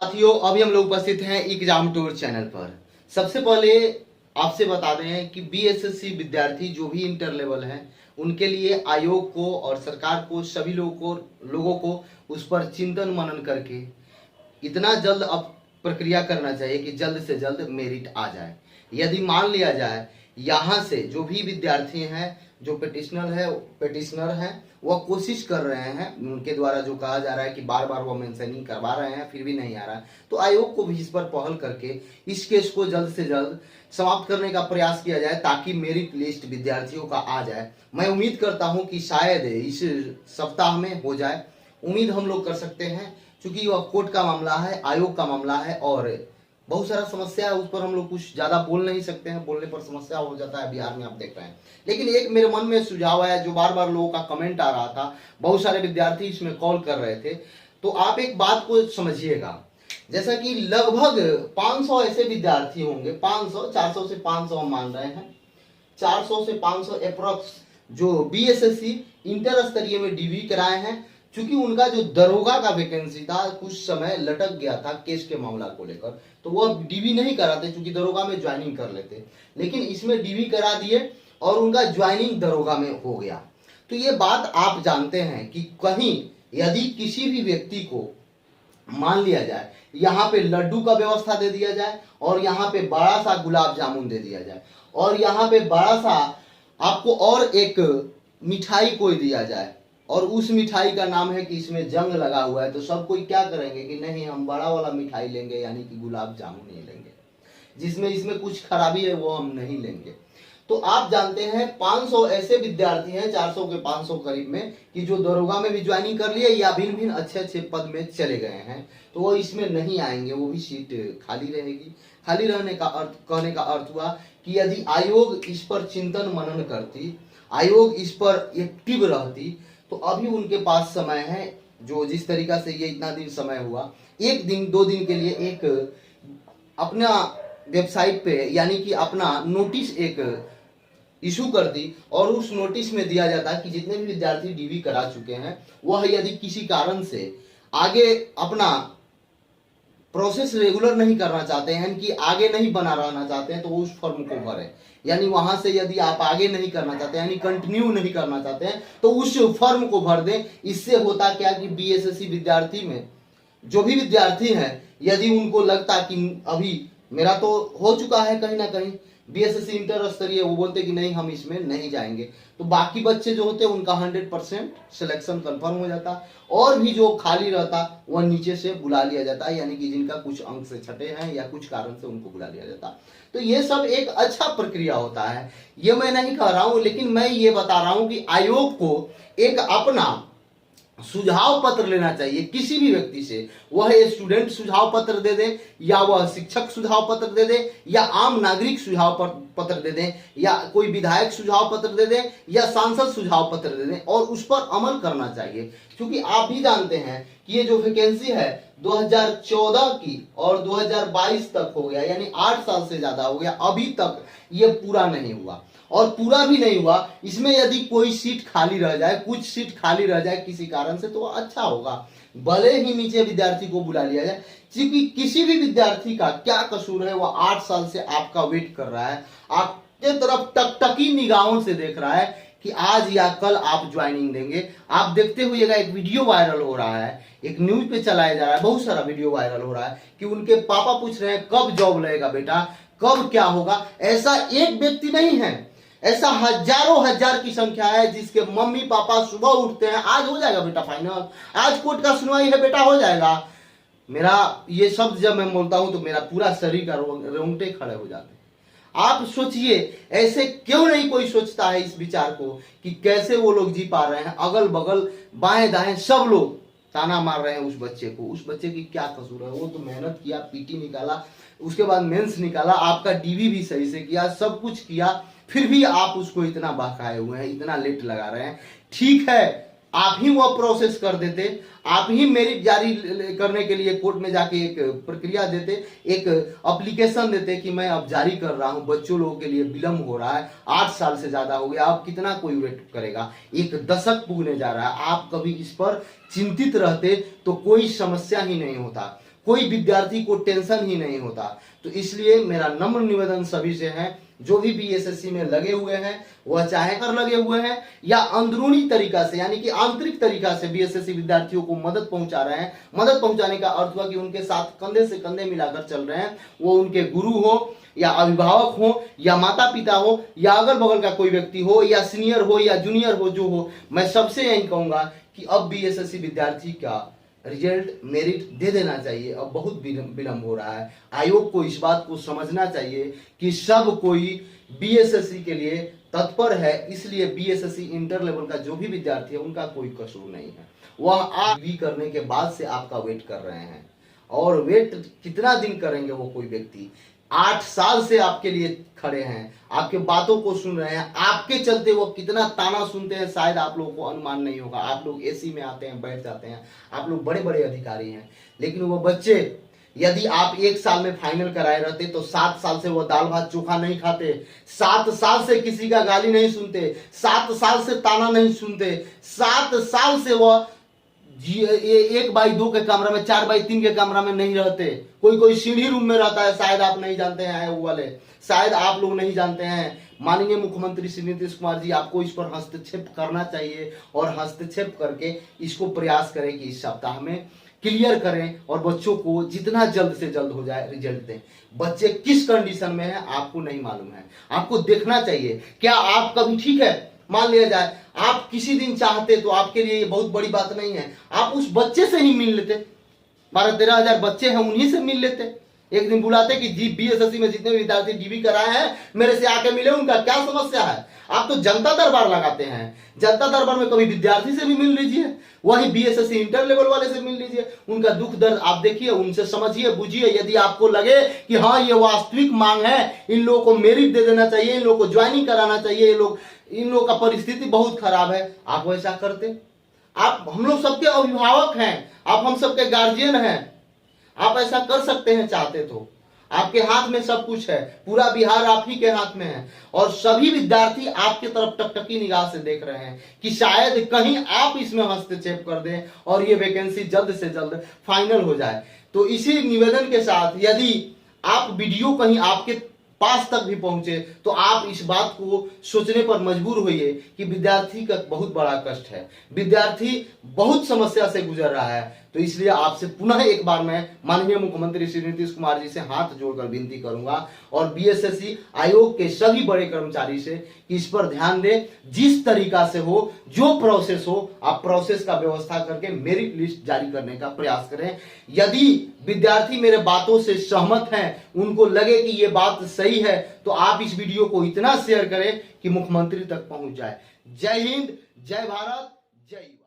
साथियों, अभी हम लोग उपस्थित हैं एग्जाम टूर चैनल पर। सबसे पहले आपसे बता दें कि बीएसएससी विद्यार्थी जो भी इंटर लेवल हैं उनके लिए आयोग को और सरकार को सभी लोगों को उस पर चिंतन मनन करके इतना जल्द अब प्रक्रिया करना चाहिए कि जल्द से जल्द मेरिट आ जाए। यदि मान लिया जाए यहाँ से जो भी विद्यार्थी हैं, जो पेटिशनर हैं, वह कोशिश कर रहे हैं, उनके द्वारा जो कहा जा रहा है कि बार बार वो मेंशनिंग करवा रहे हैं फिर भी नहीं आ रहा है, तो आयोग को भी इस पर पहल करके इस केस को जल्द से जल्द समाप्त करने का प्रयास किया जाए ताकि मेरिट लिस्ट विद्यार्थियों का आ जाए। मैं उम्मीद करता हूं कि शायद इस सप्ताह में हो जाए, उम्मीद हम लोग कर सकते हैं, क्योंकि वह कोर्ट का मामला है, आयोग का मामला है और बहुत सारा समस्या है, उस पर हम लोग कुछ ज्यादा बोल नहीं सकते हैं, बोलने पर समस्या हो जाता है। बिहार में आप देख रहे हैं। लेकिन एक मेरे मन में सुझाव आया, जो बार बार लोगों का कमेंट आ रहा था, बहुत सारे विद्यार्थी इसमें कॉल कर रहे थे, तो आप एक बात को समझिएगा। जैसा कि लगभग 500 ऐसे विद्यार्थी होंगे, 500 400 से 500 हम मान रहे हैं, 400 से 500 अप्रोक्स जो बीएसएससी इंटर स्तरीय में डीवी कराए हैं। क्योंकि उनका जो दरोगा का वैकेंसी था कुछ समय लटक गया था केस के मामला को लेकर, तो वो डीवी नहीं कराते, क्योंकि दरोगा में ज्वाइनिंग कर लेते, लेकिन इसमें डीवी करा दिए और उनका ज्वाइनिंग दरोगा में हो गया। तो ये बात आप जानते हैं कि कहीं यदि किसी भी व्यक्ति को मान लिया जाए यहाँ पे लड्डू का व्यवस्था दे दिया जाए और यहाँ पे बड़ा सा गुलाब जामुन दे दिया जाए और यहाँ पे बड़ा सा आपको और एक मिठाई कोई दिया जाए और उस मिठाई का नाम है कि इसमें जंग लगा हुआ है, तो सब कोई क्या करेंगे कि नहीं हम बड़ा वाला मिठाई लेंगे, यानी कि गुलाब जामुन ही लेंगे, जिसमें इसमें कुछ खराबी है वो हम नहीं लेंगे। तो आप जानते हैं 500 ऐसे विद्यार्थी हैं, 400 के 500 करीब में, कि जो दरोगा में भी ज्वाइनिंग कर लिए या भिन्न भिन्न अच्छे अच्छे पद में चले गए हैं, तो वो इसमें नहीं आएंगे, वो भी सीट खाली रहेगी। खाली रहने का अर्थ, कहने का अर्थ हुआ कि यदि आयोग इस पर चिंतन मनन करती, आयोग इस पर एक्टिव रहती, तो अभी उनके पास समय है। जो जिस तरीका से ये इतना दिन समय हुआ, एक दिन 2 दिन के लिए एक अपना वेबसाइट पे यानी कि अपना नोटिस एक इशू कर दी और उस नोटिस में दिया जाता कि जितने भी विद्यार्थी डीवी करा चुके हैं वह यदि किसी कारण से आगे अपना प्रोसेस रेगुलर नहीं करना चाहते हैं, कि आगे नहीं बना रहना चाहते हैं, तो उस फॉर्म को भरें। यानी वहां से यदि आप आगे नहीं करना चाहते हैं, यानी कंटिन्यू नहीं करना चाहते हैं, तो उस फॉर्म को भर दें। इससे होता क्या कि बीएसएससी विद्यार्थी में जो भी विद्यार्थी हैं, यदि उनको लगता कि अभी मेरा तो हो चुका है कहीं ना कहीं बीएसएससी इंटर स्तरीय, वो बोलते कि नहीं हम इसमें नहीं जाएंगे, तो बाकी बच्चे जो होते हैं उनका 100% सिलेक्शन कंफर्म हो जाता, और भी जो खाली रहता वह नीचे से बुला लिया जाता, यानी कि जिनका कुछ अंक से छटे हैं या कुछ कारण से उनको बुला लिया जाता। तो ये सब एक अच्छा प्रक्रिया होता है, ये मैं नहीं कह रहा हूं, लेकिन मैं ये बता रहा हूं कि आयोग को एक अपना सुझाव पत्र लेना चाहिए किसी भी व्यक्ति से। वह स्टूडेंट सुझाव पत्र दे दे, या वह शिक्षक सुझाव पत्र दे दे, या आम नागरिक सुझाव पत्र दे दें, या कोई विधायक सुझाव पत्र दे दें, या सांसद सुझाव पत्र दे दें, और उस पर अमल करना चाहिए। क्योंकि आप भी जानते हैं कि ये जो वैकेंसी है 2014 की और 2022 तक हो गया, यानी 8 साल से ज्यादा हो गया, अभी तक ये पूरा नहीं हुआ, और पूरा भी नहीं हुआ। इसमें यदि कोई सीट खाली रह जाए, कुछ सीट खाली रह जाए किसी कारण से, तो अच्छा होगा, भले ही नीचे विद्यार्थी को बुला लिया जाए। क्योंकि किसी भी विद्यार्थी का क्या कसूर है, वह 8 साल से आपका वेट कर रहा है, आपके तरफ टकटकी निगाहों से देख रहा है कि आज या कल आप ज्वाइनिंग देंगे। आप देखते हुएगा एक वीडियो वायरल हो रहा है, एक न्यूज पे चलाया जा रहा है, बहुत सारा वीडियो वायरल हो रहा है कि उनके पापा पूछ रहे हैं कब जॉब लगेगा बेटा, कब क्या होगा। ऐसा एक व्यक्ति नहीं है, ऐसा हजारों हजार की संख्या है जिसके मम्मी पापा सुबह उठते हैं, आज हो जाएगा बेटा फाइनल, आज कोर्ट का सुनवाई है बेटा, हो जाएगा। मेरा ये शब्द जब मैं बोलता हूं तो मेरा पूरा शरीर का रोंगटे खड़े हो जाते हैं। आप सोचिए, ऐसे क्यों नहीं कोई सोचता है इस विचार को कि कैसे वो लोग जी पा रहे हैं। अगल बगल बाएं दाएं सब लोग ताना मार रहे हैं उस बच्चे को, उस बच्चे की क्या कसूर है, वो तो मेहनत किया, पीटी निकाला, उसके बाद मेंस निकाला, आपका डीवी भी सही से किया, सब कुछ किया, फिर भी आप उसको इतना बहकाए हुए हैं, इतना लेट लगा रहे हैं। ठीक है, आप ही वो प्रोसेस कर देते, आप ही मेरिट जारी करने के लिए कोर्ट में जाके एक प्रक्रिया देते, एक एप्लीकेशन देते कि मैं अब जारी कर रहा हूं, बच्चों लोगों के लिए विलंब हो रहा है, 8 साल से ज्यादा हो गया, अब कितना कोई वेट करेगा, 1 दशक पुगने जा रहा है। आप कभी इस पर चिंतित रहते तो कोई समस्या ही नहीं होता। कोई विद्यार्थी को टेंशन ही नहीं होता। तो इसलिए मेरा नम्र निवेदन सभी से है, जो भी बीएसएससी में लगे हुए हैं, वह चाहे कर लगे हुए हैं या अंदरूनी तरीका से यानी कि आंतरिक तरीका से बीएसएससी विद्यार्थियों को मदद पहुंचा रहे हैं। मदद पहुंचाने का अर्थ हुआ कि उनके साथ कंधे से कंधे मिलाकर चल रहे हैं, वो उनके गुरु हो या अभिभावक हो या माता पिता हो या अगल बगल का कोई व्यक्ति हो या सीनियर हो या जूनियर हो, जो हो, मैं सबसे यही कहूंगा कि अब बीएसएससी विद्यार्थी का रिजल्ट मेरिट दे देना चाहिए। अब बहुत विलंब हो रहा है। आयोग को इस बात को समझना चाहिए कि सब कोई बीएसएससी के लिए तत्पर है, इसलिए बीएसएससी इंटर लेवल का जो भी विद्यार्थी है उनका कोई कसूर नहीं है। वह आप भी करने के बाद से आपका वेट कर रहे हैं, और वेट कितना दिन करेंगे वो कोई व्यक्ति 8 साल से आपके लिए खड़े हैं, आपके बातों को सुन रहे हैं, आपके चलते वो कितना ताना सुनते हैं शायद आप लोगों को अनुमान नहीं होगा। आप लोग एसी में आते हैं, बैठ जाते हैं, आप लोग बड़े बड़े अधिकारी हैं, लेकिन वो बच्चे यदि आप 1 साल में फाइनल कराए रहते तो 7 साल से वो दाल भात चोखा नहीं खाते, 7 साल से किसी का गाली नहीं सुनते, 7 साल से ताना नहीं सुनते, 7 साल से वो 1x2 के कमरा में 4x3 के कमरा में नहीं रहते। कोई सीढ़ी रूम में रहता है, शायद आप नहीं जानते हैं वो वाले, शायद आप लोग नहीं जानते हैं। माननीय मुख्यमंत्री श्री नीतीश कुमार जी, आपको इस पर हस्तक्षेप करना चाहिए और हस्तक्षेप करके इसको प्रयास करें कि इस सप्ताह में क्लियर करें और बच्चों को जितना जल्द से जल्द हो जाए रिजल्ट दें। बच्चे किस कंडीशन में हैं आपको नहीं मालूम है, आपको देखना चाहिए। क्या आप कभी, ठीक है मान लिया जाए आप किसी दिन चाहते तो आपके लिए ये बहुत बड़ी बात नहीं है, आप उस बच्चे से ही मिल लेते, 12-13 हजार बच्चे हैं उन्हीं से मिल लेते। एक दिन बुलाते कि जी बीएसएससी में जितने विद्यार्थी डीबी कराए हैं मेरे से आके मिले, उनका क्या समस्या है। आप तो जनता दरबार लगाते हैं, जनता दरबार में कभी विद्यार्थी से भी मिल लीजिए, वही बीएसएससी इंटर लेवल वाले से मिल लीजिए, उनका दुख दर्द आप देखिए, उनसे समझिए, बुझिए। यदि आपको लगे कि हाँ ये वास्तविक मांग है, इन लोगों को मेरिट दे देना चाहिए, इन लोगों को ज्वाइनिंग कराना चाहिए, इन लोगों का परिस्थिति बहुत खराब है, आप वैसा करते। आप हम लोग सबके अभिभावक हैं, आप हम सबके गार्जियन हैं, आप ऐसा कर सकते हैं चाहते तो। आपके हाथ में सब कुछ है, पूरा बिहार आप ही के हाथ में है, और सभी विद्यार्थी आपके तरफ टकटकी निगाह से देख रहे हैं कि शायद कहीं आप इसमें हस्तक्षेप कर दें और ये वैकेंसी जल्द से जल्द फाइनल हो जाए। तो इसी निवेदन के साथ यदि आप वीडियो कहीं आपके पास तक भी पहुंचे तो आप इस बात को सोचने पर मजबूर होइए कि विद्यार्थी का बहुत बड़ा कष्ट है, विद्यार्थी बहुत समस्या से गुजर रहा है। तो इसलिए आपसे पुनः एक बार मैं माननीय मुख्यमंत्री श्री नीतीश कुमार जी से हाथ जोड़कर विनती करूंगा और बीएसएससी आयोग के सभी बड़े कर्मचारी से कि इस पर ध्यान दें, जिस तरीका से हो, जो प्रोसेस हो, आप प्रोसेस का व्यवस्था करके मेरिट लिस्ट जारी करने का प्रयास करें। यदि विद्यार्थी मेरे बातों से सहमत हैं, उनको लगे कि ये बात सही है, तो आप इस वीडियो को इतना शेयर करें कि मुख्यमंत्री तक पहुंच जाए। जय हिंद, जय भारत, जय युवा।